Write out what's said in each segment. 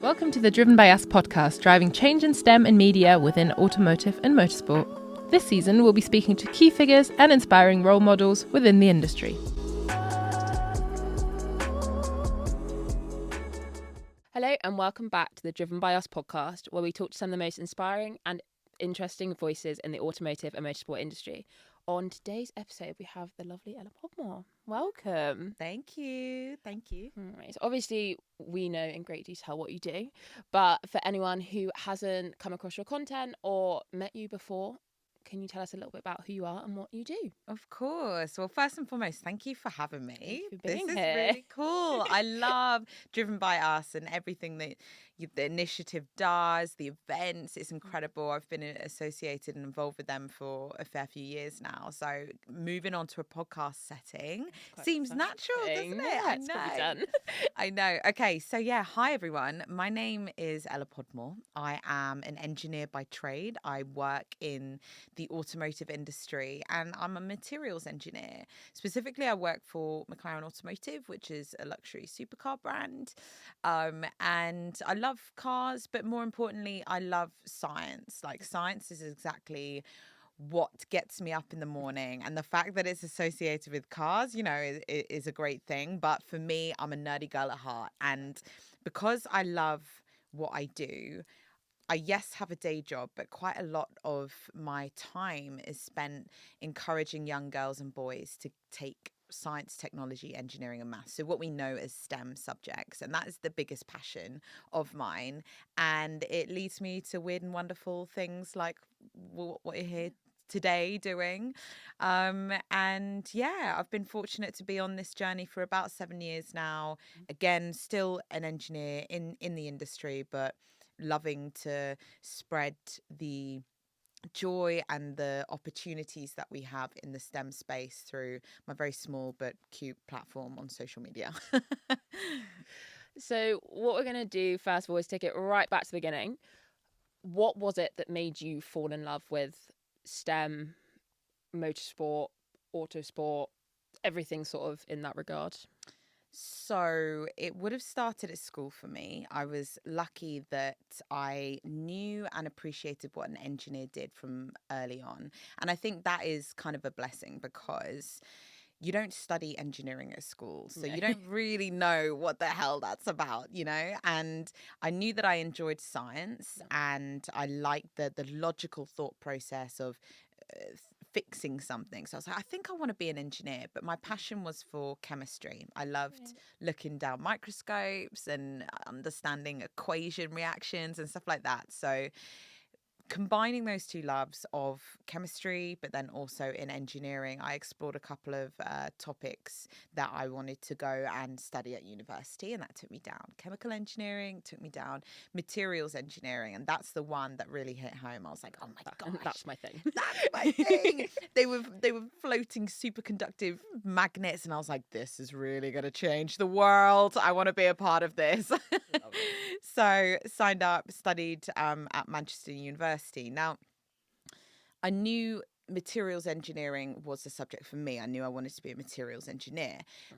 Welcome to the Driven by Us podcast, driving change in STEM and media within automotive and motorsport. This season, we'll be speaking to key figures and inspiring role models within the industry. Hello and welcome back to the Driven by Us podcast, where we talk to some of the most inspiring and interesting voices in the automotive and motorsport industry. On today's episode, we have the lovely Ella Podmore. Welcome. Thank you. Right. So obviously, we know in great detail what you do, but for anyone who hasn't come across your content or met you before, can you tell us a little bit about who you are and what you do? Of course. Well, first and foremost, thank you for having me. Thank you for being This here. is really cool. I love Driven by Us and everything that the initiative does, the events. It's incredible. I've been associated and involved with them for a fair few years now. So moving on to a podcast setting seems natural, doesn't it? Yeah, it's got to be done. I know. Okay, so hi everyone. My name is Ella Podmore. I am an engineer by trade. I work in the automotive industry and I'm a materials engineer. Specifically, I work for McLaren Automotive, which is a luxury supercar brand. And I love cars, but more importantly, I love science. Like, science is exactly what gets me up in the morning, and the fact that it's associated with cars, is a great thing. But for me, I'm a nerdy girl at heart, and because I love what I do, I have a day job, but quite a lot of my time is spent encouraging young girls and boys to take science, technology, engineering and maths. So what we know as STEM subjects. And that is the biggest passion of mine. And it leads me to weird and wonderful things like what you're here today doing. I've been fortunate to be on this journey for about 7 years now. Again, still an engineer in the industry, but loving to spread the joy and the opportunities that we have in the STEM space through my very small but cute platform on social media. So what we're going to do first of all is take it right back to the beginning. What was it that made you fall in love with STEM, motorsport, autosport, everything sort of in that regard? So it would have started at school for me. I was lucky that I knew and appreciated what an engineer did from early on. And I think that is kind of a blessing because you don't study engineering at school. So you don't really know what the hell that's about, And I knew that I enjoyed science and I liked the logical thought process of fixing something. So I was like, I think I want to be an engineer, but my passion was for chemistry. I loved looking down microscopes and understanding equation reactions and stuff like that. So combining those two loves of chemistry, but then also in engineering, I explored a couple of topics that I wanted to go and study at university. And that took me down chemical engineering, took me down materials engineering. And that's the one that really hit home. I was like, oh my gosh, that's my thing. That's my thing. They were floating superconductive magnets. And I was like, this is really going to change the world. I want to be a part of this. So signed up, studied at Manchester University. Now, I knew materials engineering was the subject for me. I knew I wanted to be a materials engineer,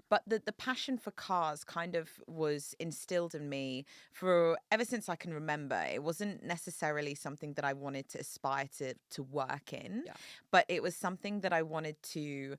but the passion for cars kind of was instilled in me for ever since I can remember. It wasn't necessarily something that I wanted to aspire to work in, but it was something that I wanted to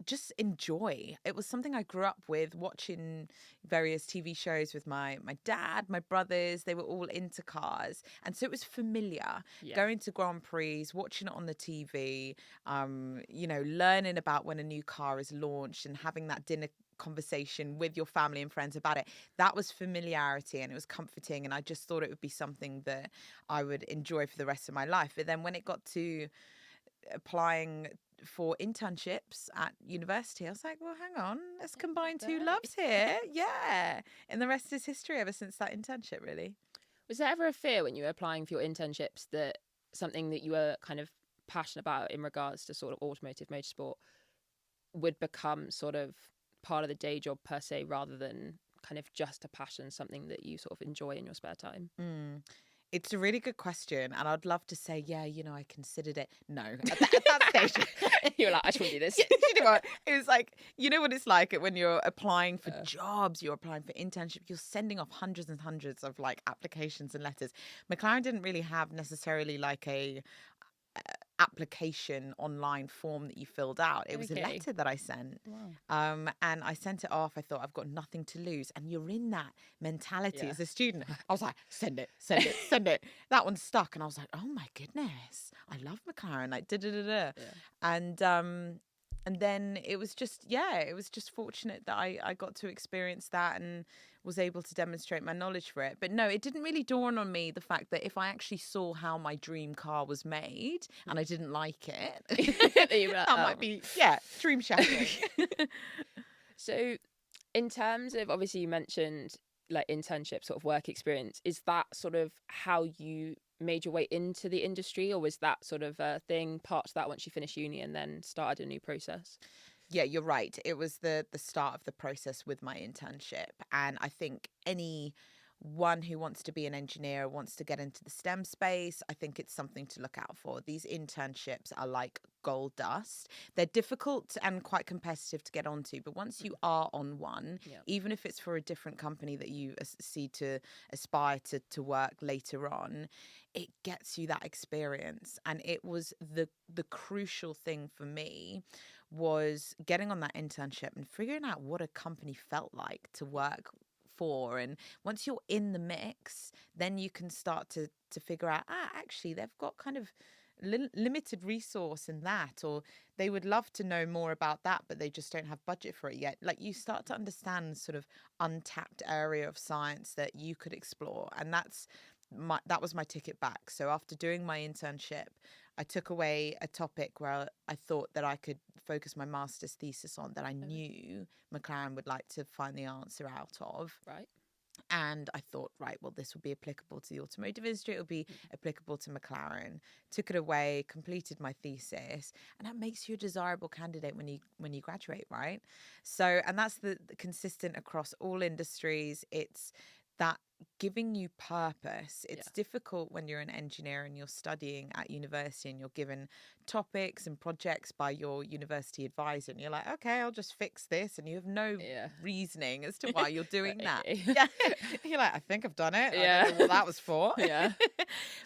just enjoy. It was something I grew up with, watching various TV shows with my dad, my brothers. They were all into cars, and so it was familiar. Going to Grand Prix, watching it on the TV, learning about when a new car is launched and having that dinner conversation with your family and friends about it. That was familiarity and it was comforting, and I just thought it would be something that I would enjoy for the rest of my life. But then when it got to applying for internships at university, I was like, well, hang on, let's combine two loves here. And the rest is history ever since that internship, really. Was there ever a fear when you were applying for your internships that something that you were kind of passionate about in regards to sort of automotive motorsport would become sort of part of the day job per se, rather than kind of just a passion, something that you sort of enjoy in your spare time? It's a really good question, and I'd love to say, yeah, I considered it. No, at that stage, You were like, I just want to do this. you know what? It was like, you know what it's like when you're applying for jobs, you're applying for internship, you're sending off hundreds and hundreds of like applications and letters. McLaren didn't really have necessarily like a application online form that you filled out. It was a letter that I sent. Wow. And I sent it off. I thought, I've got nothing to lose. And you're in that mentality as a student. I was like, send it. That one stuck. And I was like, oh my goodness, I love McLaren. Like, da-da-da-da. Yeah. And then it was just fortunate that I got to experience that and was able to demonstrate my knowledge for it. But no, it didn't really dawn on me the fact that if I actually saw how my dream car was made and I didn't like it, that might be, dream shattering. So in terms of, obviously you mentioned like internship sort of work experience, is that sort of how you made your way into the industry, or was that sort of a thing part to that once you finished uni and then started a new process? Yeah, you're right. It was the start of the process with my internship. And I think anyone who wants to be an engineer, wants to get into the STEM space, I think it's something to look out for. These internships are like gold dust. They're difficult and quite competitive to get onto, but once you are on one, even if it's for a different company that you see to aspire to work later on, it gets you that experience. And it was the crucial thing for me was getting on that internship and figuring out what a company felt like to work for. And once you're in the mix, then you can start to figure out, actually, they've got kind of limited resource in that, or they would love to know more about that, but they just don't have budget for it yet. Like, you start to understand sort of untapped area of science that you could explore. And that was my ticket back. So after doing my internship, I took away a topic where I thought that I could focus my master's thesis on, that I knew McLaren would like to find the answer out of. Right. And I thought, right, well, this will be applicable to the automotive industry. It will be applicable to McLaren. Took it away, completed my thesis, and that makes you a desirable candidate when you graduate, right? So, and that's the consistent across all industries. It's that giving you purpose. It's difficult when you're an engineer and you're studying at university and you're given topics and projects by your university advisor, and you're like, okay, I'll just fix this, and you have no reasoning as to why you're doing that. You're like, I think I've done it. I don't know what that was for.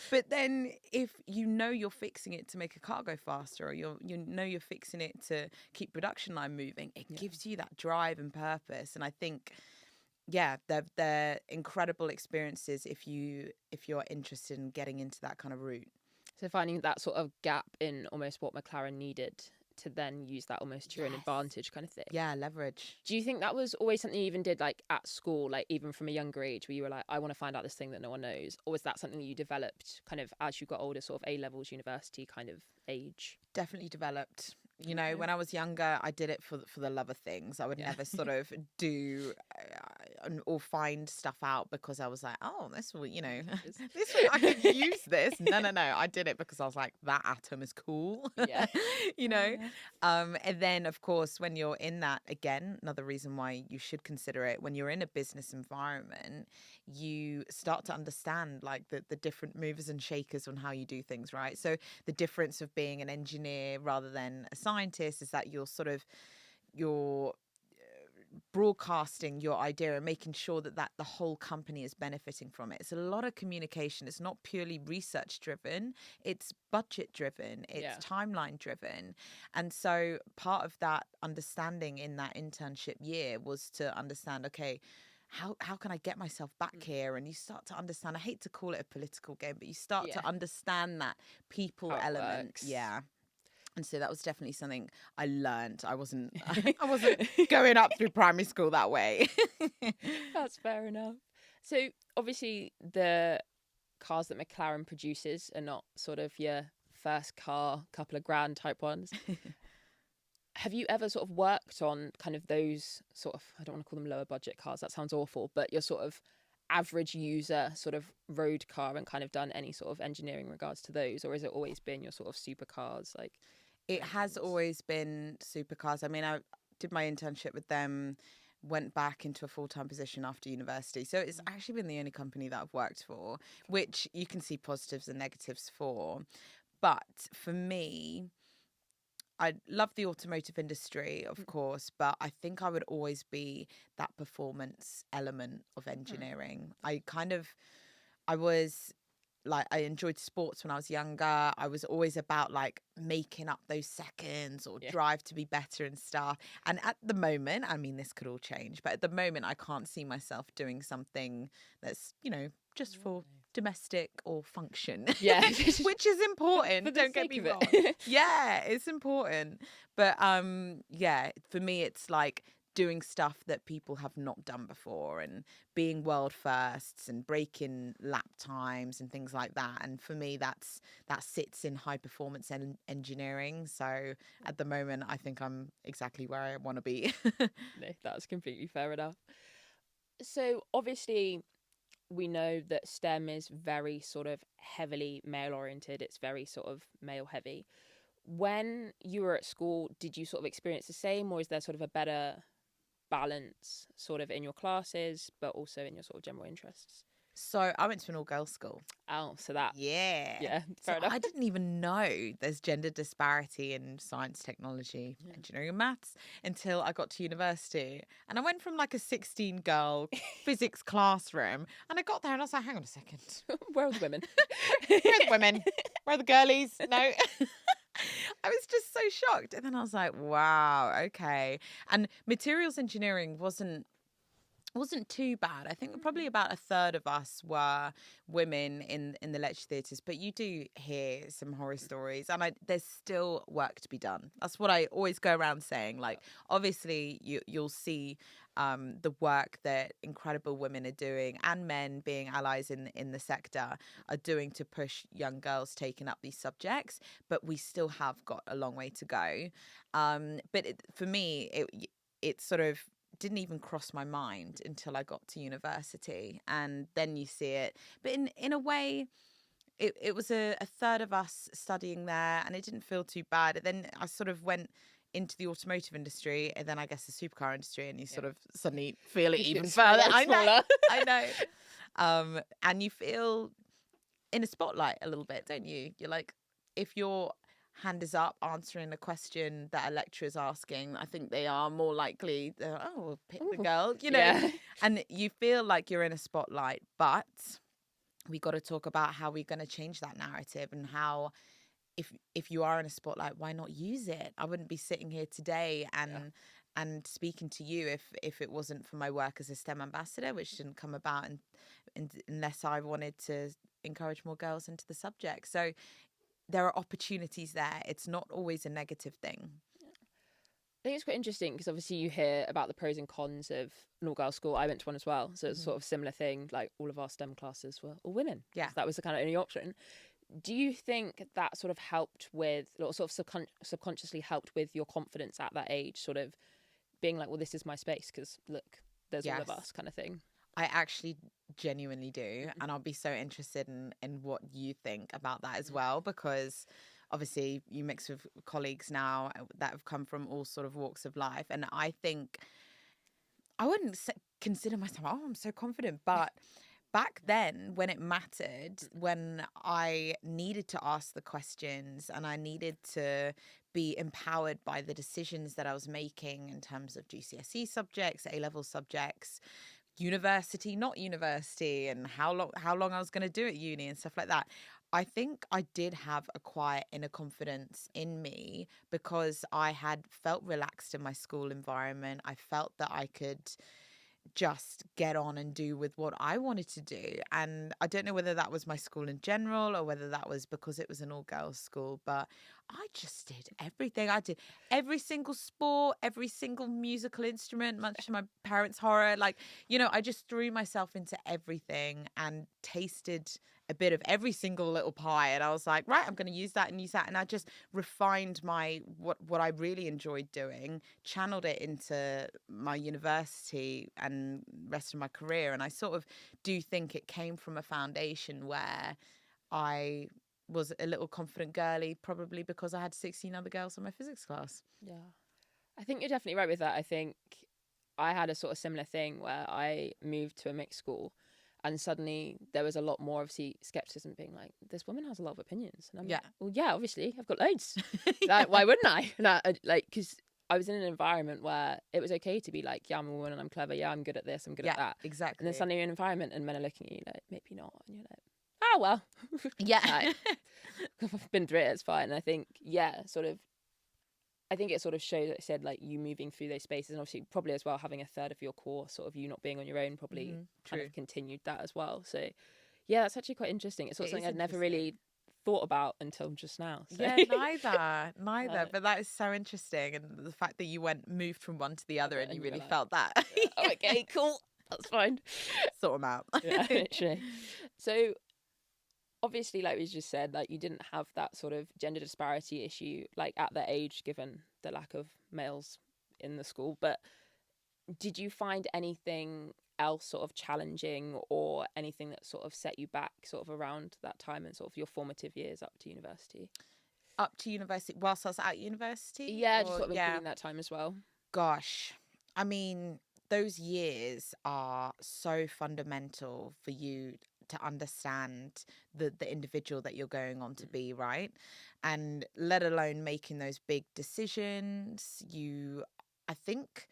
But then if you know you're fixing it to make a car go faster, or you know you're fixing it to keep production line moving, it gives you that drive and purpose. And I think they're incredible experiences if you're interested in getting into that kind of route. So finding that sort of gap in almost what McLaren needed to then use that almost to your own advantage kind of thing. Yeah, leverage. Do you think that was always something you even did like at school, like even from a younger age, where you were like, I want to find out this thing that no one knows? Or was that something that you developed kind of as you got older, sort of A-levels, university kind of age? Definitely developed. You know, when I was younger, I did it for the love of things. I would never sort of do or find stuff out because I was like, oh, this will, this will, I could use this. No. I did it because I was like, that atom is cool. And then, of course, when you're in that, again, another reason why you should consider it, when you're in a business environment, you start to understand like the different movers and shakers on how you do things, right? So the difference of being an engineer rather than a scientist is that you're broadcasting your idea and making sure that the whole company is benefiting from it. It's a lot of communication. It's not purely research driven. It's budget driven. It's timeline driven. And so part of that understanding in that internship year was to understand, okay, how can I get myself back here? And you start to understand, I hate to call it a political game, but you start to understand that people element. Works. Yeah. And so that was definitely something I learned. I wasn't going up through primary school that way. That's fair enough. So obviously the cars that McLaren produces are not sort of your first car, couple of grand type ones. Have you ever sort of worked on kind of those sort of, I don't want to call them lower budget cars, that sounds awful, but your sort of average user sort of road car and kind of done any sort of engineering in regards to those? Or has it always been your sort of supercars? Like, it has always been supercars. I mean, I did my internship with them went back into a full-time position after university. So it's actually been the only company that I've worked for, which you can see positives and negatives for. But for me, I love the automotive industry, of course, but I think I would always be that performance element of engineering. I was like, I enjoyed sports when I was younger. I was always about like making up those seconds or drive to be better and stuff. And at the moment, I mean, this could all change, but at the moment, I can't see myself doing something that's, just for domestic or function. Yeah. Which is important. For the Don't get sake me of it. wrong. Yeah, it's important. But for me, it's like doing stuff that people have not done before and being world firsts and breaking lap times and things like that. And for me, that sits in high performance engineering. So at the moment, I think I'm exactly where I want to be. No, that's completely fair enough. So obviously, we know that STEM is very sort of heavily male oriented. It's very sort of male heavy. When you were at school, did you sort of experience the same, or is there sort of a better balance sort of in your classes, but also in your sort of general interests? So I went to an all-girls school. Oh, so that. Yeah, fair enough. I didn't even know there's gender disparity in science, technology, engineering and maths until I got to university. And I went from like a 16-girl physics classroom and I got there and I was like, hang on a second. Where are the women? Where are the women? Where are the girlies? No. I was just so shocked. And then I was like, wow, okay. And materials engineering wasn't too bad. I think probably about a third of us were women in the lecture theatres, but you do hear some horror stories, and there's still work to be done. That's what I always go around saying. Like, obviously, you'll see the work that incredible women are doing and men being allies in the sector are doing to push young girls taking up these subjects, but we still have got a long way to go. But for me, it sort of didn't even cross my mind until I got to university, and then you see it. But in a way, it was a third of us studying there, and it didn't feel too bad. And then I sort of went into the automotive industry, and then I guess the supercar industry, and you sort of suddenly feel it even further. I know. And you feel in a spotlight a little bit, don't you? You're like, if your hand is up answering a question that a lecturer is asking, I think they are more likely, we'll pick the girl, and you feel like you're in a spotlight. But we got to talk about how we're going to change that narrative, and how if you are in a spotlight, why not use it? I wouldn't be sitting here today and speaking to you if it wasn't for my work as a STEM ambassador, which didn't come about unless I wanted to encourage more girls into the subject. So there are opportunities there. It's not always a negative thing. I think it's quite interesting because obviously you hear about the pros and cons of an all-girls school. I went to one as well, so it's sort of similar thing. Like, all of our STEM classes were all women. Yeah, so that was the kind of only option. Do you think that sort of helped with, or sort of subconsciously helped with your confidence at that age, sort of being like, well, this is my space because look, there's all of us, kind of thing? I actually genuinely do, and I'll be so interested in what you think about that as well, because obviously you mix with colleagues now that have come from all sort of walks of life, and I think I wouldn't consider myself, I'm so confident, but back then when it mattered, when I needed to ask the questions and I needed to be empowered by the decisions that I was making in terms of GCSE subjects, A-level subjects, university, not university, and how long I was going to do at uni and stuff like that. I think I did have a quiet inner confidence in me because I had felt relaxed in my school environment. I felt that I could just get on and do with what I wanted to do. And I don't know whether that was my school in general or whether that was because it was an all-girls school, but I just did everything. I did every single sport, every single musical instrument, much to my parents' horror. Like, I just threw myself into everything and tasted a bit of every single little pie, and I was like, right, I'm going to use that, and I just refined my what I really enjoyed doing, channeled it into my university and rest of my career. And I sort of do think it came from a foundation where I was a little confident girly, probably because I had 16 other girls in my physics class. Yeah, I think you're definitely right with that. I think I had a sort of similar thing where I moved to a mixed school, and suddenly there was a lot more obviously skepticism, being like, this woman has a lot of opinions, and I'm like, well, yeah, obviously I've got loads. Like, why wouldn't I? Like, because I was in an environment where it was okay to be like, yeah, I'm a woman and I'm clever. Yeah, I'm good at this. I'm good at that. Exactly. And then suddenly you're in an environment and men are looking at you like, maybe not. And you're like, oh, well. Yeah. Like, I've been through it. It's fine. And I think, I think it sort of shows, like I said, like you moving through those spaces, and obviously probably as well having a third of your course, sort of you not being on your own, probably kind of continued that as well. So yeah, that's actually quite interesting. It's sort of something I'd never really thought about until just now. So. Yeah, neither. But that is so interesting, and the fact that you moved from one to the other, and you really felt that. Yeah. Oh, okay, cool. That's fine. Sort them out. Yeah, literally. So obviously, like we just said, like you didn't have that sort of gender disparity issue, like at that age, given the lack of males in the school. But did you find anything else sort of challenging, or anything that sort of set you back sort of around that time and sort of your formative years up to university? Up to university, whilst I was at university? Yeah, just sort of including that time as well. Gosh, I mean, those years are so fundamental for you to understand the individual that you're going on to be, right? And let alone making those big decisions. I think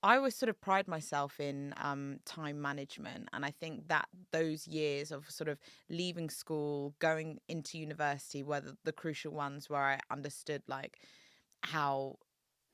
I always sort of pride myself in time management, and I think that those years of sort of leaving school, going into university were the crucial ones where I understood like how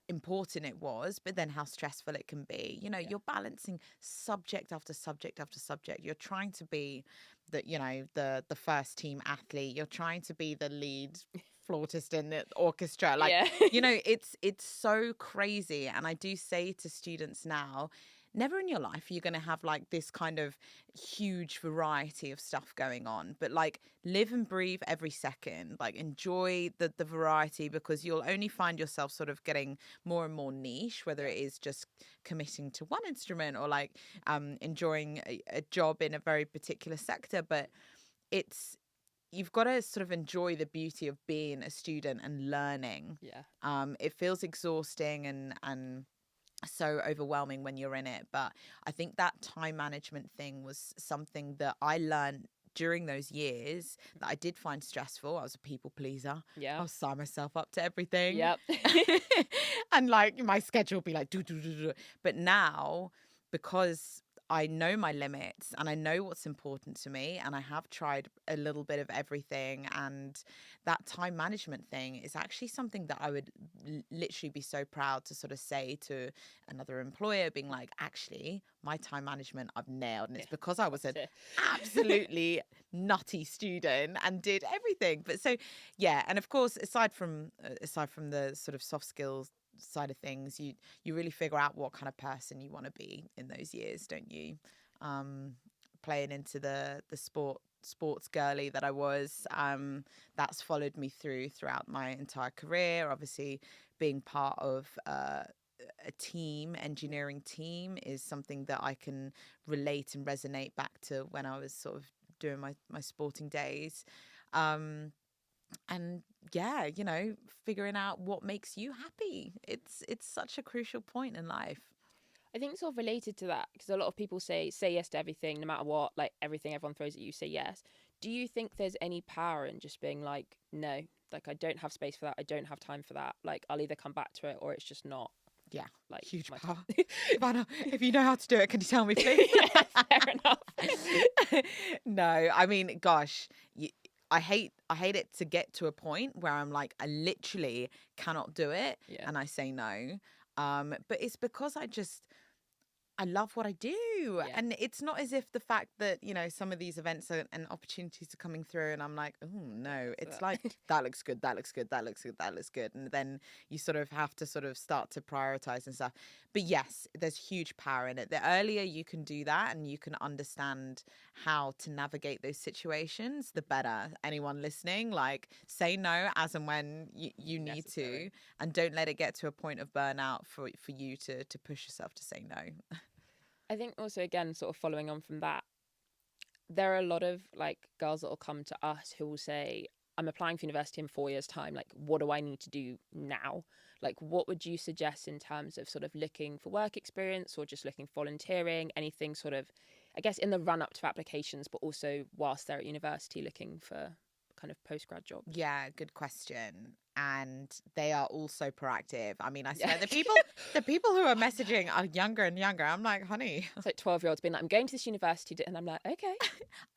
important it was, but then how stressful it can be. You're balancing subject after subject after subject. You're trying to be the first team athlete. You're trying to be the lead flautist in the orchestra. It's so crazy. And I do say to students now, never in your life are you going to have like this kind of huge variety of stuff going on, but like live and breathe every second, like enjoy the variety, because you'll only find yourself sort of getting more and more niche, whether it is just committing to one instrument or like enjoying a job in a very particular sector. But you've got to sort of enjoy the beauty of being a student and learning. It feels exhausting and so overwhelming when you're in it, but I think that time management thing was something that I learned during those years that I did find stressful. I was a people pleaser. I'll sign myself up to everything. And like my schedule would be like do. But now, because I know my limits and I know what's important to me, and I have tried a little bit of everything, and that time management thing is actually something that I would literally be so proud to sort of say to another employer, being like, actually, my time management I've nailed, and it's because I was an absolutely nutty student and did everything. But so and of course, aside from the sort of soft skills side of things, you really figure out what kind of person you want to be in those years, don't you? Playing into the sports girly that I was, that's followed me throughout my entire career. Obviously, being part of a engineering team is something that I can relate and resonate back to when I was sort of doing my sporting days. And figuring out what makes you happy. It's such a crucial point in life. I think sort of related to that, because a lot of people say yes to everything, no matter what, like everything everyone throws at you, say yes. Do you think there's any power in just being like, no, like I don't have space for that, I don't have time for that, like I'll either come back to it or it's just not? Yeah, like huge power. Savannah, if you know how to do it, can you tell me, please? Fair enough. No, I mean, gosh, I hate it to get to a point where I'm like, I literally cannot do it, and I say no. But it's because I love what I do. And it's not as if the fact that, some of these events and opportunities are coming through and I'm like, oh, no. It's like, that looks good, that looks good, that looks good, that looks good. And then you sort of have to sort of start to prioritize and stuff. But yes, there's huge power in it. The earlier you can do that and you can understand how to navigate those situations, the better. Anyone listening, like, say no as and when you need to, and don't let it get to a point of burnout for you to push yourself to say no. I think also, again, sort of following on from that, there are a lot of like girls that will come to us who will say, I'm applying for university in 4 years' time. Like, what do I need to do now? Like, what would you suggest in terms of sort of looking for work experience or just looking for volunteering? Anything sort of, I guess, in the run up to applications, but also whilst they're at university looking for kind of postgrad jobs? Yeah, good question. And they are also proactive. I mean, I Yeah. swear the people who are messaging are younger and younger. I'm like, honey, It's like 12-year-olds being like, I'm going to this university, and I'm like, okay.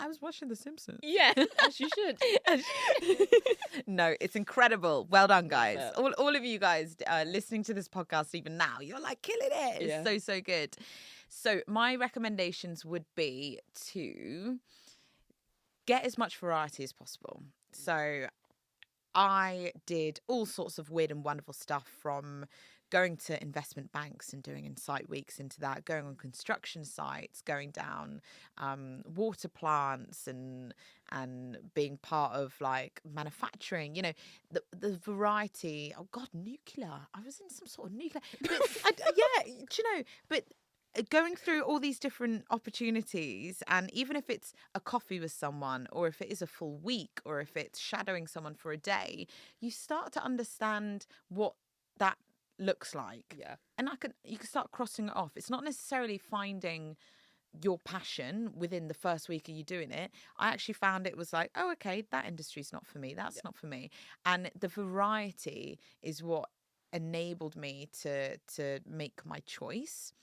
I was watching The Simpsons. Yeah, as you should. No, it's incredible. Well done, guys. Yeah. All of you guys listening to this podcast even now, you're like killing it. It's Yeah. so good. So my recommendations would be to get as much variety as possible. So I did all sorts of weird and wonderful stuff, from going to investment banks and doing insight weeks into that, going on construction sites, going down water plants, and being part of like manufacturing. You know, the variety. Oh God, nuclear. I was in some sort of nuclear. But yeah, do you know? But going through all these different opportunities, and even if it's a coffee with someone, or if it is a full week, or if it's shadowing someone for a day, you start to understand what that looks like. Yeah. And you can start crossing it off. It's not necessarily finding your passion within the first week of you doing it. I actually found it was like, oh, okay, that industry's not for me. That's not for me. And the variety is what enabled me to make my choice.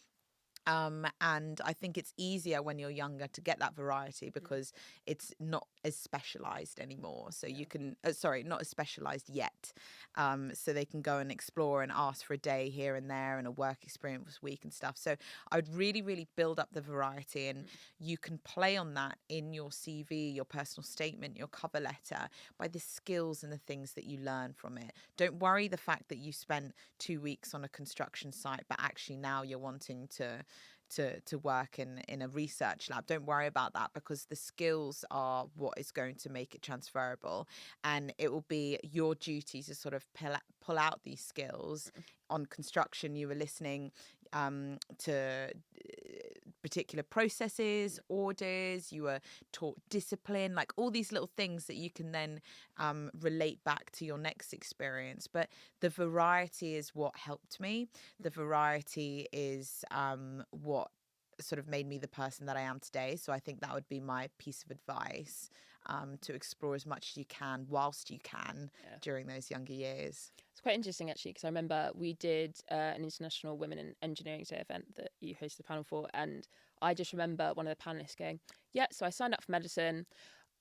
And I think it's easier when you're younger to get that variety, because it's not as specialized anymore. So you can, not as specialized yet. So they can go and explore and ask for a day here and there and a work experience week and stuff. So I would really, really build up the variety, and you can play on that in your CV, your personal statement, your cover letter, by the skills and the things that you learn from it. Don't worry the fact that you spent 2 weeks on a construction site, but actually now you're wanting to work in a research lab. Don't worry about that, because the skills are what is going to make it transferable, and it will be your duty to sort of pull out these skills. On construction, you were listening to particular processes, orders, you were taught discipline, like all these little things that you can then relate back to your next experience. But the variety is what helped me. The variety is what sort of made me the person that I am today. So I think that would be my piece of advice, to explore as much as you can whilst you can during those younger years. It's quite interesting, actually, because I remember we did an International Women in Engineering Day event that you hosted the panel for, and I just remember one of the panelists going, yeah, so I signed up for medicine.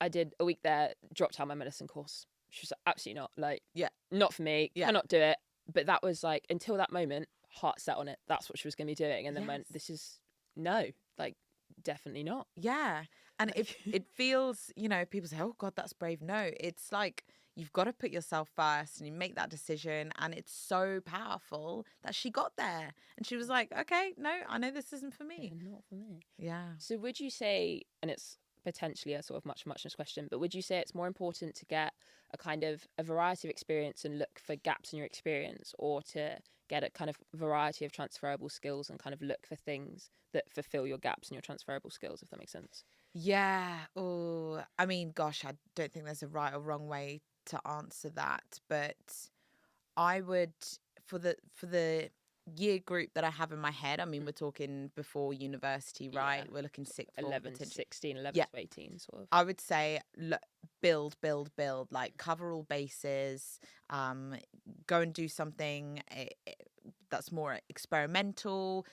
I did a week there, dropped out my medicine course. She was like, absolutely not. Like, not for me, cannot do it. But that was like, until that moment, heart set on it. That's what she was going to be doing. And then went, this is, no, like, definitely not. Yeah. And it feels, you know, people say, oh God, that's brave. No, it's like, you've got to put yourself first, and you make that decision. And it's so powerful that she got there. And she was like, okay, no, I know this isn't for me. Yeah, not for me. Yeah. So would you say, and it's potentially a sort of muchness question, but would you say it's more important to get a kind of a variety of experience and look for gaps in your experience, or to get a kind of variety of transferable skills and kind of look for things that fulfill your gaps in your transferable skills, if that makes sense? Yeah. Oh, I mean, gosh, I don't think there's a right or wrong way to answer that, but I would, for the year group that I have in my head, I mean, we're talking before university, right? We're looking sixth form, 11 to 16, 11 to 18 sort of. I would say build, like cover all bases, go and do something that's more experimental,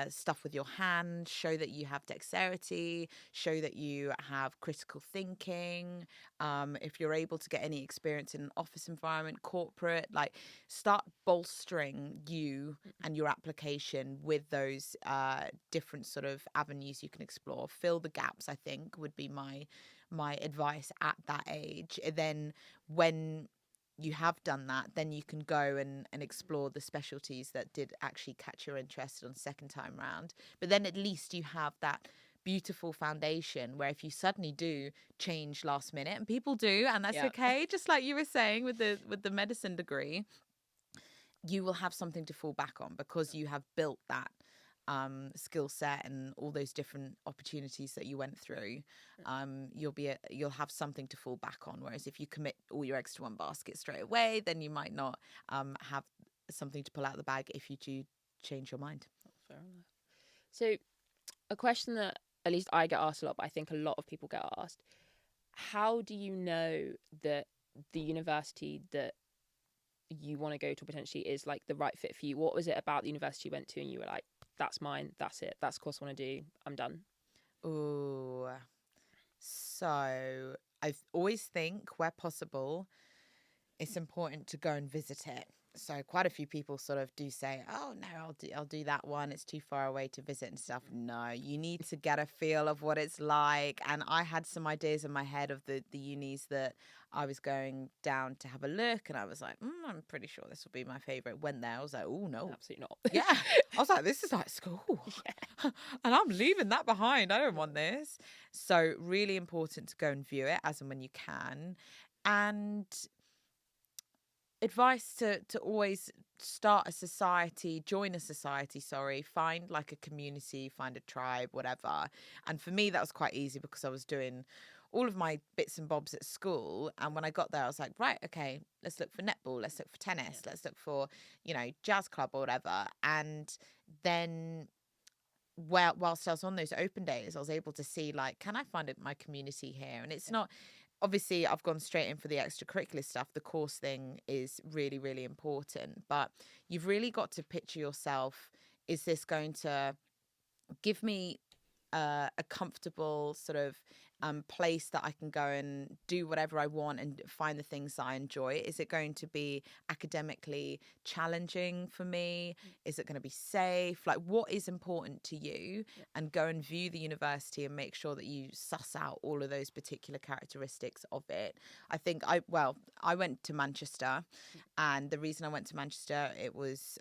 stuff with your hands, show that you have dexterity, show that you have critical thinking. If you're able to get any experience in an office environment, corporate, like start bolstering you and your application with those different sort of avenues you can explore. Fill the gaps, I think, would be my advice at that age. And then when you have done that, then you can go and explore the specialties that did actually catch your interest on second time round. But then at least you have that beautiful foundation where if you suddenly do change last minute, and people do, and that's okay, just like you were saying with the medicine degree, you will have something to fall back on, because you have built that skill set and all those different opportunities that you went through, you'll have something to fall back on. Whereas if you commit all your eggs to one basket straight away, then you might not have something to pull out of the bag if you do change your mind. Fair enough. So a question that at least I get asked a lot, but I think a lot of people get asked: how do you know that the university that you want to go to potentially is like the right fit for you? What was it about the university you went to and you were like, that's mine, that's it, that's the course I want to do, I'm done? Ooh, so I always think where possible, it's important to go and visit it. So quite a few people sort of do say, oh no, I'll do that one, it's too far away to visit and stuff. No, you need to get a feel of what it's like. And I had some ideas in my head of the unis that I was going down to have a look, and I was like, I'm pretty sure this will be my favorite. Went there, I was like, oh no, Absolutely not. yeah. I was like, this is like school. Yeah. And I'm leaving that behind. I don't want this. So really important to go and view it as and when you can. And advice to always join a society, find like a community, find a tribe, whatever. And for me, that was quite easy because I was doing all of my bits and bobs at school. And when I got there, I was like, right, okay, let's look for netball, let's look for tennis, let's look for, jazz club or whatever. And then whilst I was on those open days, I was able to see, like, can I find my community here? And it's not, obviously I've gone straight in for the extracurricular stuff. The course thing is really, really important, but you've really got to picture yourself, is this going to give me a comfortable sort of place that I can go and do whatever I want and find the things that I enjoy? Is it going to be academically challenging for me? Is it going to be safe? Like, what is important to you? And go and view the university and make sure that you suss out all of those particular characteristics of it. I think I went to Manchester, and the reason I went to Manchester, it was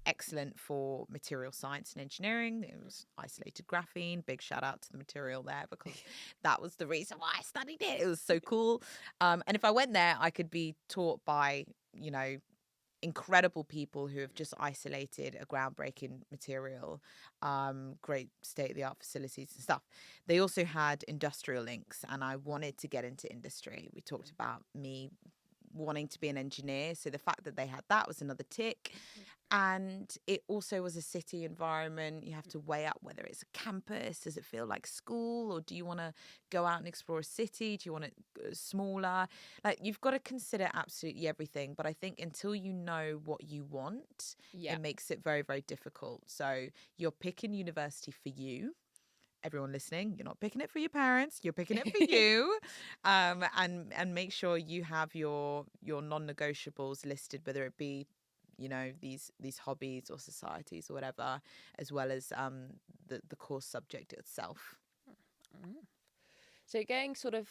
excellent for material science and engineering. It was isolated graphene. Big shout out to the material there, because that was the reason why I studied it. It was so cool. And if I went there, I could be taught by, incredible people who have just isolated a groundbreaking material, great state-of-the-art facilities and stuff. They also had industrial links, and I wanted to get into industry. We talked about me wanting to be an engineer, so the fact that they had that was another tick. And it also was a city environment. You have to weigh up whether it's a campus, does it feel like school, or do you want to go out and explore a city, do you want it smaller? Like, you've got to consider absolutely everything. But I think until you know what you want, it makes it very, very difficult. So you're picking university for you. Everyone listening, you're not picking it for your parents, you're picking it for you. And make sure you have your non-negotiables listed, whether it be, these hobbies or societies or whatever, as well as the course subject itself. So going sort of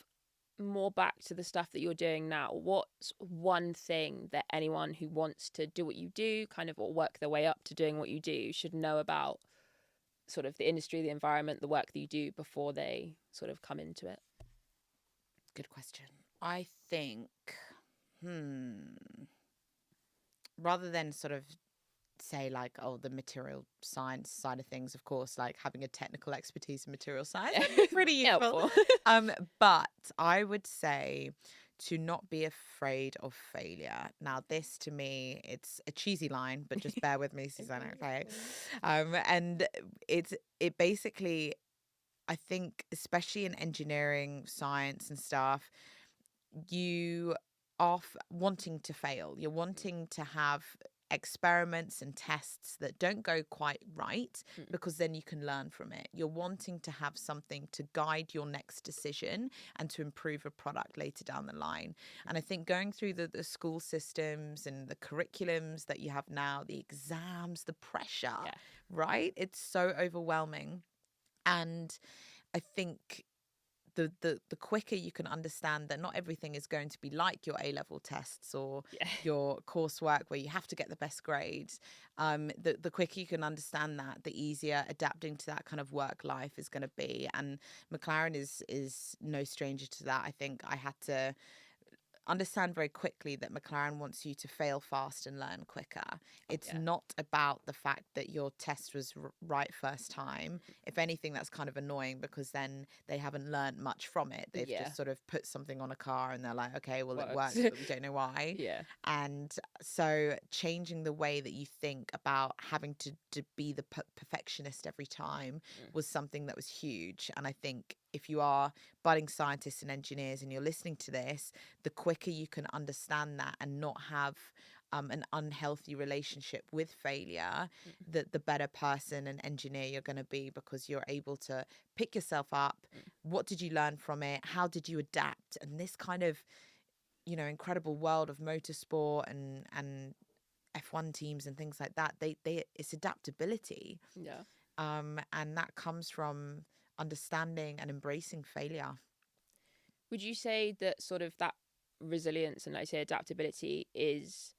more back to the stuff that you're doing now, what's one thing that anyone who wants to do what you do, kind of, or work their way up to doing what you do, should know about sort of the industry, the environment, the work that you do before they sort of come into it? Good question. I think, rather than sort of say like, oh, the material science side of things, of course, like having a technical expertise in material science would be pretty useful. But I would say to not be afraid of failure. Now, this to me, it's a cheesy line, but just bear with me, Susanna, okay? And it basically, I think, especially in engineering, science and stuff, you are wanting to fail. You're wanting to have experiments and tests that don't go quite right, because then you can learn from it. You're wanting to have something to guide your next decision and to improve a product later down the line. And I think going through the school systems and the curriculums that you have now, the exams, the pressure, right? It's so overwhelming. And I think the quicker you can understand that not everything is going to be like your A-level tests or your coursework where you have to get the best grades, the quicker you can understand that, the easier adapting to that kind of work life is going to be. And McLaren is no stranger to that. I think I understand very quickly that McLaren wants you to fail fast and learn quicker. It's Yeah. not about the fact that your test was right first time. If anything, that's kind of annoying because then they haven't learned much from it. They've Yeah. just sort of put something on a car and they're like, okay, well, it Works. works, but we don't know why. Yeah. And so changing the way that you think about having to be the perfectionist every time was something that was huge. And I think if you are budding scientists and engineers and you're listening to this, the quicker you can understand that and not have an unhealthy relationship with failure, the better person and engineer you're going to be, because you're able to pick yourself up. What did you learn from it? How did you adapt? And this kind of, you know, incredible world of motorsport and F1 teams and things like that, they it's adaptability. Yeah. And that comes from understanding and embracing failure. Would you say that sort of that resilience and, like I say, adaptability is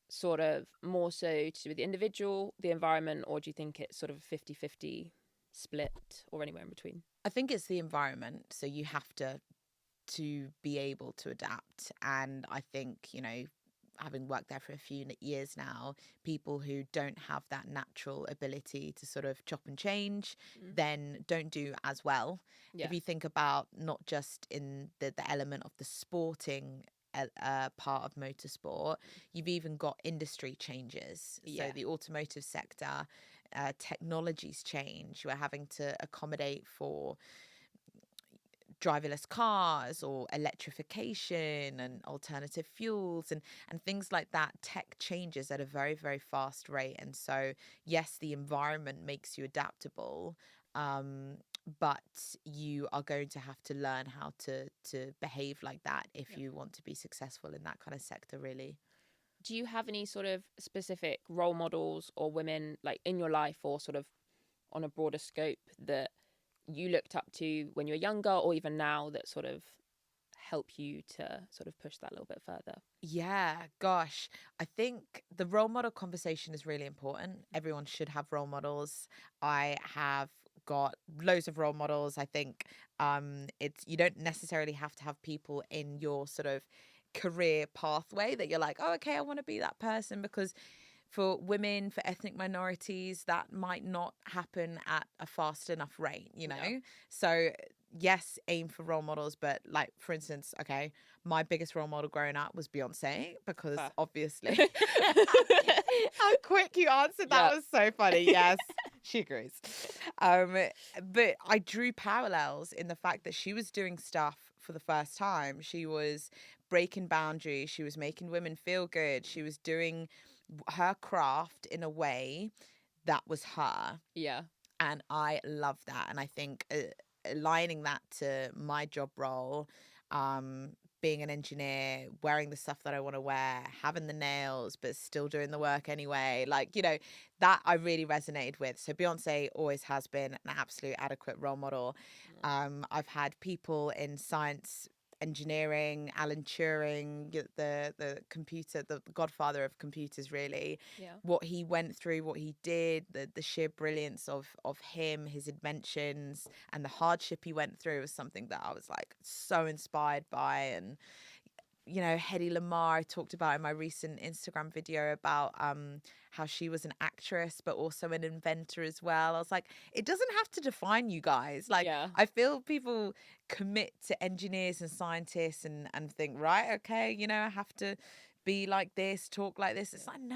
sort of more so to do with the individual, the environment, or do you think it's sort of a 50-50 split or anywhere in between? I think it's the environment. So you have to be able to adapt. And I think, you know, having worked there for a few years now, people who don't have that natural ability to sort of chop and change then don't do as well. Yeah. If you think about not just in the element of the sporting part of motorsport, you've even got industry changes. Yeah. So the automotive sector, technologies change. We're having to accommodate for driverless cars or electrification and alternative fuels and things like that. Tech changes at a very, very fast rate. And so, yes, the environment makes you adaptable, but you are going to have to learn how to behave like that if you want to be successful in that kind of sector, really. Do you have any sort of specific role models or women, like, in your life or sort of on a broader scope that you looked up to when you were younger or even now that sort of help you to sort of push that a little bit further? Yeah, gosh. I think the role model conversation is really important. Everyone should have role models. I have got loads of role models. I think it's, you don't necessarily have to have people in your sort of career pathway that you're like, oh, okay, I want to be that person, because for women, for ethnic minorities, that might not happen at a fast enough rate, you know? Yeah. So, yes, aim for role models. But, like, for instance, okay, my biggest role model growing up was Beyonce, because obviously. How quick you answered. That was so funny. Yes, she agrees. But I drew parallels in the fact that she was doing stuff for the first time. She was breaking boundaries. She was making women feel good. She was doing her craft in a way that was her. Yeah. And I love that. And I think aligning that to my job role, being an engineer, wearing the stuff that I want to wear, having the nails, but still doing the work anyway. Like, you know, that I really resonated with. So Beyonce always has been an absolute adequate role model. I've had people in science, engineering, Alan Turing, the computer, the godfather of computers, really. Yeah. What he went through, what he did, the sheer brilliance of him, his inventions, and the hardship he went through was something that I was like so inspired by. And you know, Hedy Lamarr, I talked about in my recent Instagram video about how she was an actress but also an inventor as well. I was like, it doesn't have to define you guys. Like, I feel people commit to engineers and scientists and think, right, okay, you know, I have to be like this, talk like this. It's like, no.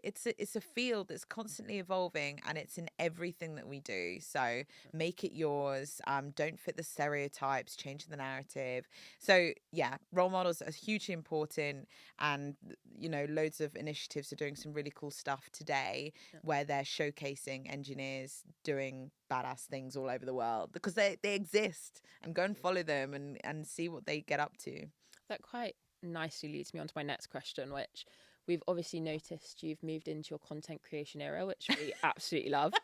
It's a field that's constantly evolving, and it's in everything that we do. So make it yours. Don't fit the stereotypes, change the narrative. So yeah, role models are hugely important. And, you know, loads of initiatives are doing some really cool stuff today where they're showcasing engineers doing badass things all over the world, because they exist, and go and follow them and see what they get up to. That quite nicely leads me on to my next question, which we've obviously noticed you've moved into your content creation era, which we absolutely love.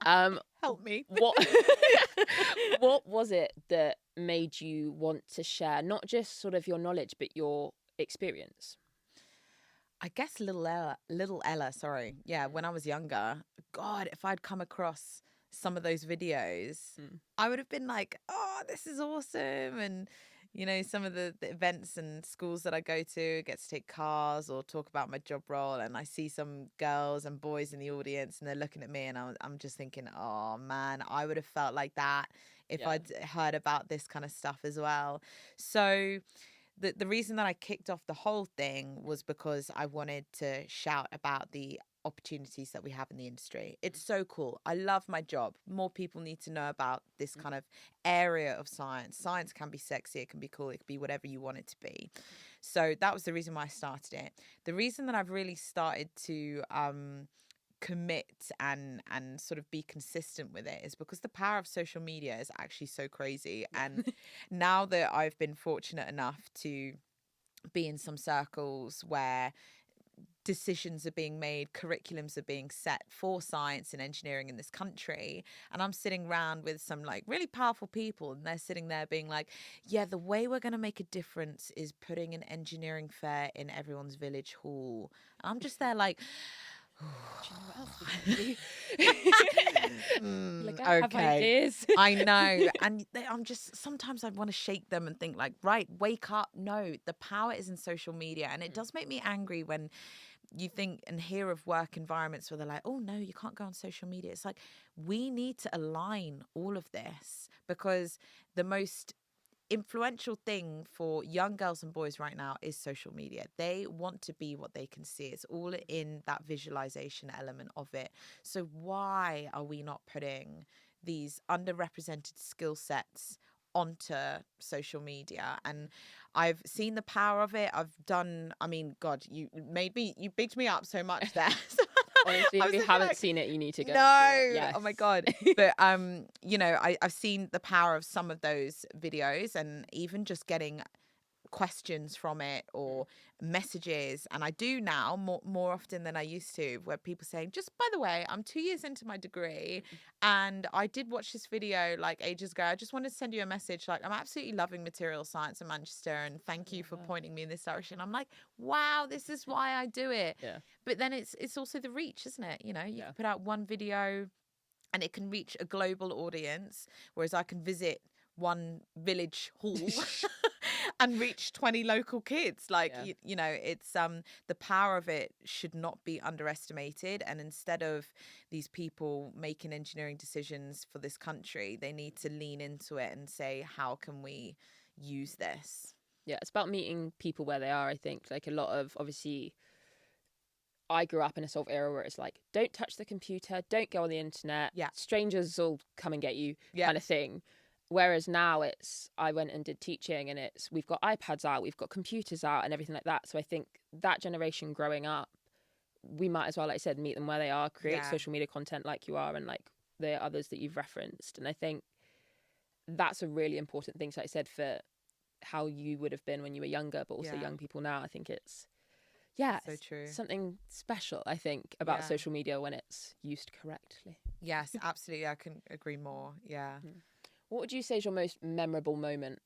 Help me. What was it that made you want to share not just sort of your knowledge but your experience? I guess little Ella, sorry. Yeah, when I was younger, God, if I'd come across some of those videos, I would have been like, oh, this is awesome. And, you know, some of the events and schools that I go to, get to take cars or talk about my job role, and I see some girls and boys in the audience and they're looking at me, and I'm just thinking, oh man, I would have felt like that if I'd heard about this kind of stuff as well. So the reason that I kicked off the whole thing was because I wanted to shout about the opportunities that we have in the industry. It's so cool. I love my job. More people need to know about this kind of area of science. Science can be sexy, it can be cool, it can be whatever you want it to be. So that was the reason why I started it. The reason that I've really started to commit and sort of be consistent with it is because the power of social media is actually so crazy. And now that I've been fortunate enough to be in some circles where decisions are being made, curriculums are being set for science and engineering in this country, and I'm sitting around with some like really powerful people, and they're sitting there being like, yeah, the way we're going to make a difference is putting an engineering fair in everyone's village hall. And I'm just there like, like, I have ideas. I know. And I'm just, sometimes I want to shake them and think like, right, wake up. No, the power is in social media. And it does make me angry when you think and hear of work environments where they're like, oh no, you can't go on social media. It's like, we need to align all of this, because the most influential thing for young girls and boys right now is social media. They want to be what they can see. It's all in that visualization element of it. So why are we not putting these underrepresented skill sets onto social media? And I've seen the power of it. I've done, I mean, God, you bigged me up so much there. Honestly, if you haven't seen it, you need to go. No, yes. Oh my God. But you know, I've seen the power of some of those videos, and even just getting questions from it or messages. And I do now more often than I used to, where people saying, just by the way, I'm 2 years into my degree and I did watch this video like ages ago. I just wanted to send you a message. Like, I'm absolutely loving material science in Manchester, and thank you for pointing me in this direction. I'm like, wow, this is why I do it. Yeah. But then it's also the reach, isn't it? You know, you can put out one video and it can reach a global audience, whereas I can visit one village hall and reach 20 local kids. Like, you know, it's the power of it should not be underestimated. And instead of these people making engineering decisions for this country, they need to lean into it and say, how can we use this? Yeah, it's about meeting people where they are, I think. Like, a lot of, obviously, I grew up in a sort of era where it's like, don't touch the computer, don't go on the internet, strangers will come and get you, kind of thing. Whereas now it's, I went and did teaching, and it's, we've got iPads out, we've got computers out and everything like that. So I think that generation growing up, we might as well, like I said, meet them where they are, create social media content like you are, and like the others that you've referenced. And I think that's a really important thing, so like I said, for how you would have been when you were younger, but also young people now. I think it's, so true. Something special, I think, about social media when it's used correctly. Yes, absolutely. I couldn't agree more. Yeah. What would you say is your most memorable moment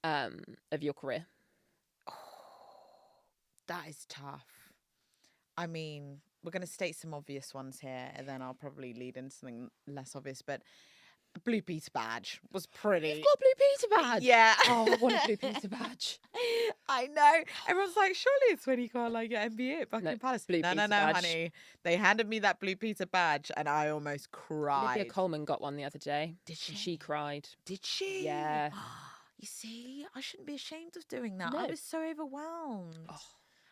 of your career? Oh, that is tough. I mean, we're going to state some obvious ones here, and then I'll probably lead into something less obvious. But Blue Peter badge was pretty. You've got a Blue Peter badge? Yeah. Oh, I want a Blue Peter badge. I know. Everyone's like, surely it's when you can't like get MBE at Buckingham Palace. Blue Peter badge. Honey. They handed me that Blue Peter badge and I almost cried. Olivia Colman got one the other day. Did she? She cried. Did she? Yeah. You see, I shouldn't be ashamed of doing that. No. I was so overwhelmed. Oh.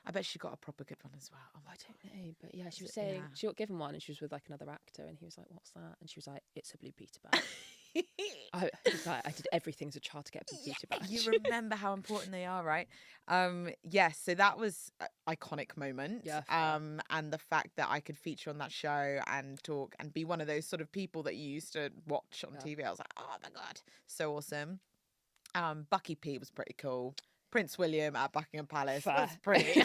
I bet she got a proper good one as well. Oh, I don't know, but yeah, she was saying she got given one, and she was with like another actor, and he was like, "What's that?" And she was like, "It's a Blue Peter badge." I did everything as a child to get a Blue Peter badge. You remember how important they are, right? Yes, so that was an iconic moment. Yeah. And the fact that I could feature on that show and talk and be one of those sort of people that you used to watch on TV. I was like, oh my God, so awesome. Bucky P was pretty cool. Prince William at Buckingham Palace. That's pretty.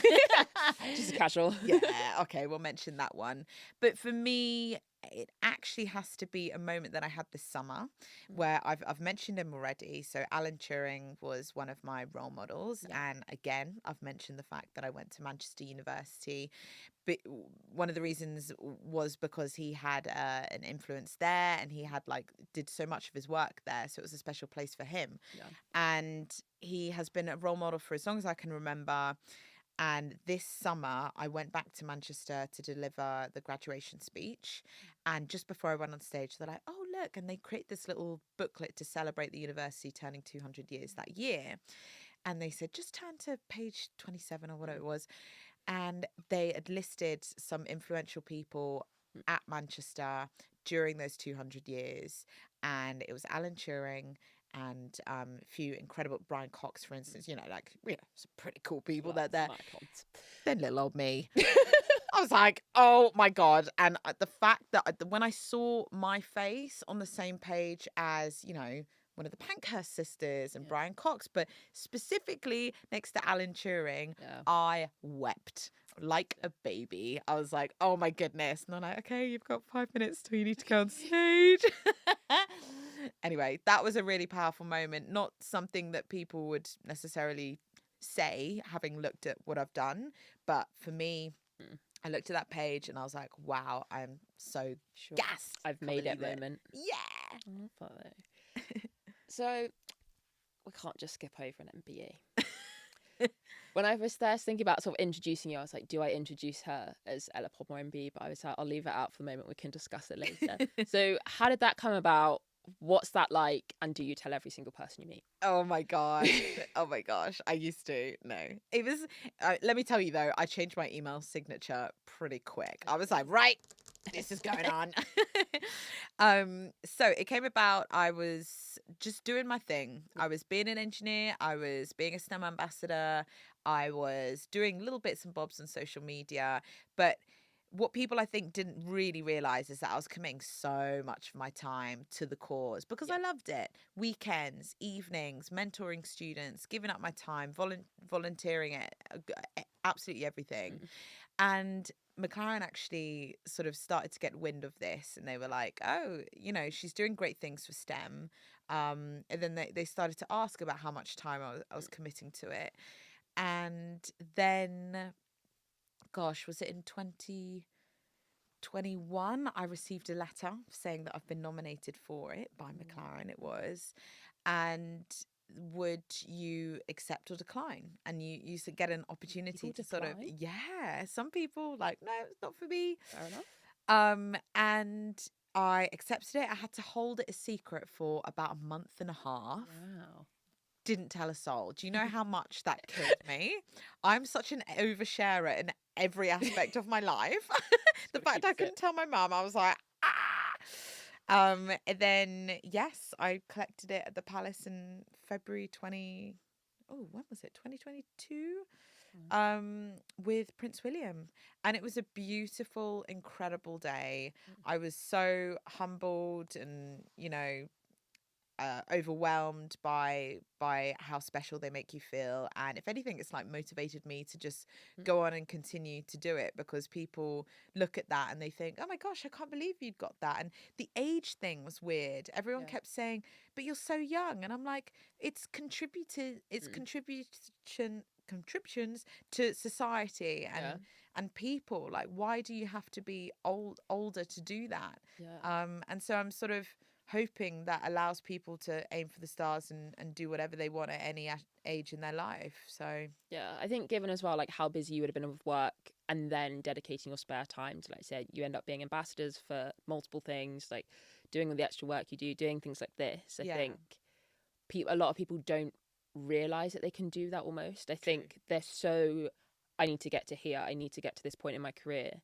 Just a casual. Yeah, okay, we'll mention that one. But for me, it actually has to be a moment that I had this summer where I've mentioned him already. So Alan Turing was one of my role models. Yeah. And again, I've mentioned the fact that I went to Manchester University. But one of the reasons was because he had an influence there, and he had did so much of his work there. So it was a special place for him. Yeah. And he has been a role model for as long as I can remember. And this summer, I went back to Manchester to deliver the graduation speech. And just before I went on stage, they're like, oh, look. And they create this little booklet to celebrate the university turning 200 years that year. And they said, just turn to page 27 or whatever it was. And they had listed some influential people at Manchester during those 200 years. And it was Alan Turing and a few incredible, Brian Cox, for instance, some pretty cool people that there. Then little old me. I was like, oh my God. And the fact that when I saw my face on the same page as, one of the Pankhurst sisters and Brian Cox, but specifically next to Alan Turing, I wept like a baby. I was like, oh my goodness. And I'm like, okay, you've got 5 minutes till you need to go on stage. Anyway, that was a really powerful moment. Not something that people would necessarily say, having looked at what I've done. But for me, I looked at that page and I was like, wow, I'm so gassed. I've made it moment. Yeah. Oh, funny. So we can't just skip over an MBE. When I was there thinking about sort of introducing you, I was like, do I introduce her as Ella Podmore MBE? But I was like, I'll leave it out for the moment. We can discuss it later. So how did that come about? What's that like? And do you tell every single person you meet? Oh my gosh. Oh my gosh. I used to. No. It was, let me tell you though, I changed my email signature pretty quick. I was like, right, this is going on. So it came about, I was just doing my thing. I was being an engineer. I was being a STEM ambassador. I was doing little bits and bobs on social media. But what people I think didn't really realize is that I was committing so much of my time to the cause because I loved it. Weekends, evenings, mentoring students, giving up my time, volunteering it, absolutely everything. And McLaren actually sort of started to get wind of this, and they were like, oh, she's doing great things for STEM. And then they started to ask about how much time I was committing to it. And then, gosh, was it in 2021? I received a letter saying that I've been nominated for it by McLaren, it was. And would you accept or decline? And you get an opportunity to sort of, some people like, no, it's not for me. Fair enough. And I accepted it. I had to hold it a secret for about a month and a half. Wow. Didn't tell a soul. Do you know how much that killed me? I'm such an oversharer in every aspect of my life. The fact I couldn't tell my mum, I was like, ah. And then yes, I collected it at the Palace in February 2022? With Prince William. And it was a beautiful, incredible day. I was so humbled and, overwhelmed by how special they make you feel. And if anything, it's motivated me to just go on and continue to do it, because people look at that and they think, oh my gosh, I can't believe you'd got that. And the age thing was weird. Everyone kept saying, but you're so young. And I'm like, it's contributions to society and people. Like, why do you have to be older to do that? And so I'm sort of hoping that allows people to aim for the stars and do whatever they want at any age in their life. So I think given as well how busy you would have been with work and then dedicating your spare time to, like I said, you end up being ambassadors for multiple things, like doing all the extra work you do, doing things like this. I think a lot of people don't realize that they can do that almost. I think they're so, I need to get to here, I need to get to this point in my career,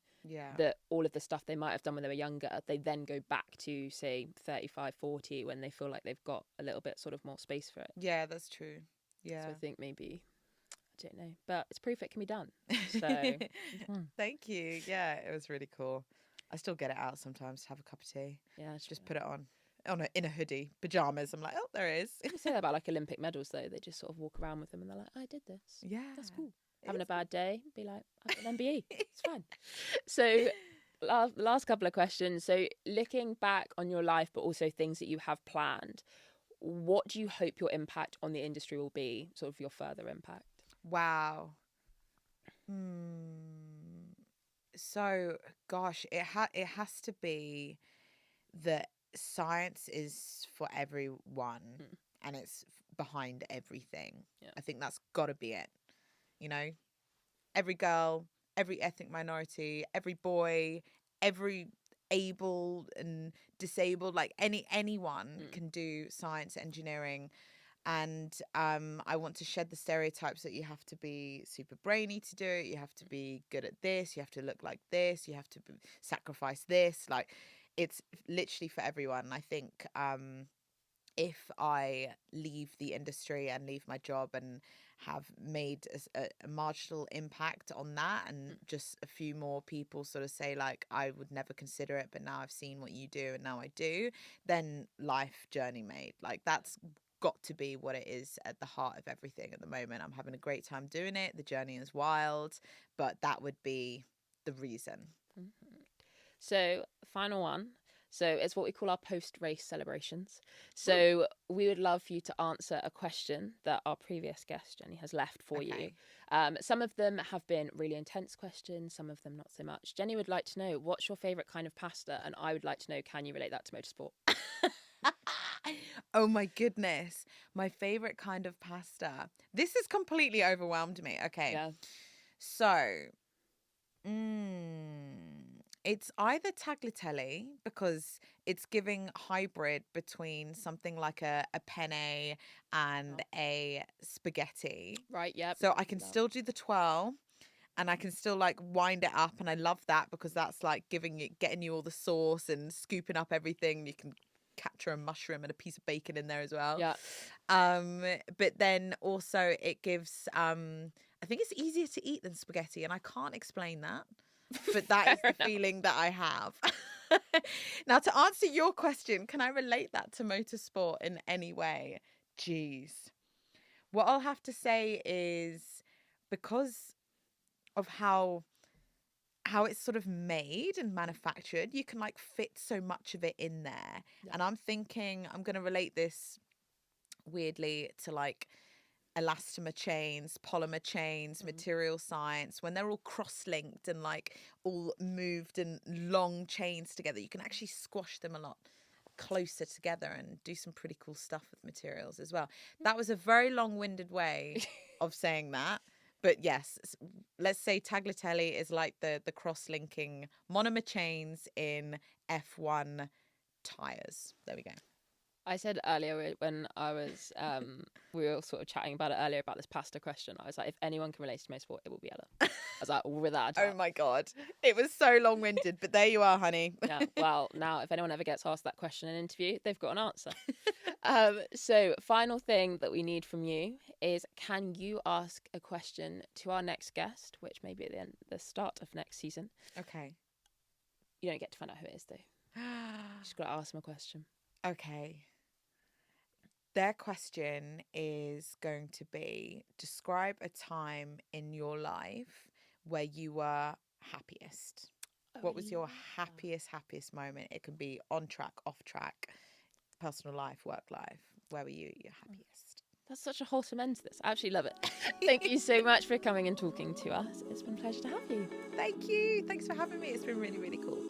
that all of the stuff they might have done when they were younger, they then go back to, say, 35, 40 when they feel like they've got a little bit sort of more space for it. Yeah, that's true. Yeah. So I think maybe, I don't know, but it's proof it can be done. So Thank you. Yeah, it was really cool. I still get it out sometimes to have a cup of tea. Yeah, just put it on in a hoodie, pajamas. I'm like, oh, there it is. People say that about Olympic medals though. They just sort of walk around with them and they're like, I did this. Yeah, that's cool. Having a bad day, be like, I have an MBE. It's fine. So last couple of questions. So looking back on your life, but also things that you have planned, what do you hope your impact on the industry will be, sort of your further impact? Wow. So, gosh, it has to be that science is for everyone and it's behind everything. Yeah. I think that's got to be it. You know, every girl, every ethnic minority, every boy, every able and disabled, like anyone can do science, engineering. And I want to shed the stereotypes that you have to be super brainy to do it. You have to be good at this. You have to look like this. You have to sacrifice this. Like, it's literally for everyone. I think if I leave the industry and leave my job and have made a marginal impact on that, and just a few more people sort of say, like, I would never consider it, but now I've seen what you do and now I do, then life journey made. Like, that's got to be what it is at the heart of everything at the moment. I'm having a great time doing it. The journey is wild, but that would be the reason. So, final one. So it's what we call our post-race celebrations. So we would love for you to answer a question that our previous guest, Jenny, has left for you. Some of them have been really intense questions, some of them not so much. Jenny would like to know, what's your favourite kind of pasta? And I would like to know, can you relate that to motorsport? Oh my goodness. My favourite kind of pasta. This has completely overwhelmed me. Okay. Yeah. So, it's either tagliatelle, because it's giving hybrid between something like a penne and a spaghetti. Right, yep. So I can still do the twirl and I can still like wind it up, and I love that because that's like getting you all the sauce and scooping up everything. You can capture a mushroom and a piece of bacon in there as well. Yeah. But then also it gives I think it's easier to eat than spaghetti, and I can't explain that. But that is the feeling that I have. Now, to answer your question, can I relate that to motorsport in any way? Jeez. What I'll have to say is, because of how it's sort of made and manufactured, you can like fit so much of it in there. Yeah. And I'm thinking I'm going to relate this weirdly to like elastomer chains, polymer chains, material science. When they're all cross-linked and like all moved in long chains together, you can actually squash them a lot closer together and do some pretty cool stuff with materials as well. That was a very long-winded way of saying that. But yes, let's say tagliatelle is like the cross-linking monomer chains in F1 tyres. There we go. I said earlier when I was, we were sort of chatting about it earlier about this pasta question. I was like, if anyone can relate to motorsport, it will be Ella. I was like, without a doubt. Oh my God. It was so long-winded, but there you are, honey. Yeah, well, now if anyone ever gets asked that question in an interview, they've got an answer. So final thing that we need from you is, can you ask a question to our next guest, which may be at the start of next season. Okay. You don't get to find out who it is, though. You just got to ask them a question. Okay. Their question is going to be, describe a time in your life where you were happiest. What was your happiest moment? It can be on track, off track, personal life, work life. Where were you your happiest? That's such a wholesome end to this. I absolutely love it. Thank you so much for coming and talking to us. It's been a pleasure to have you. Thank you. Thanks for having me. It's been really, really cool.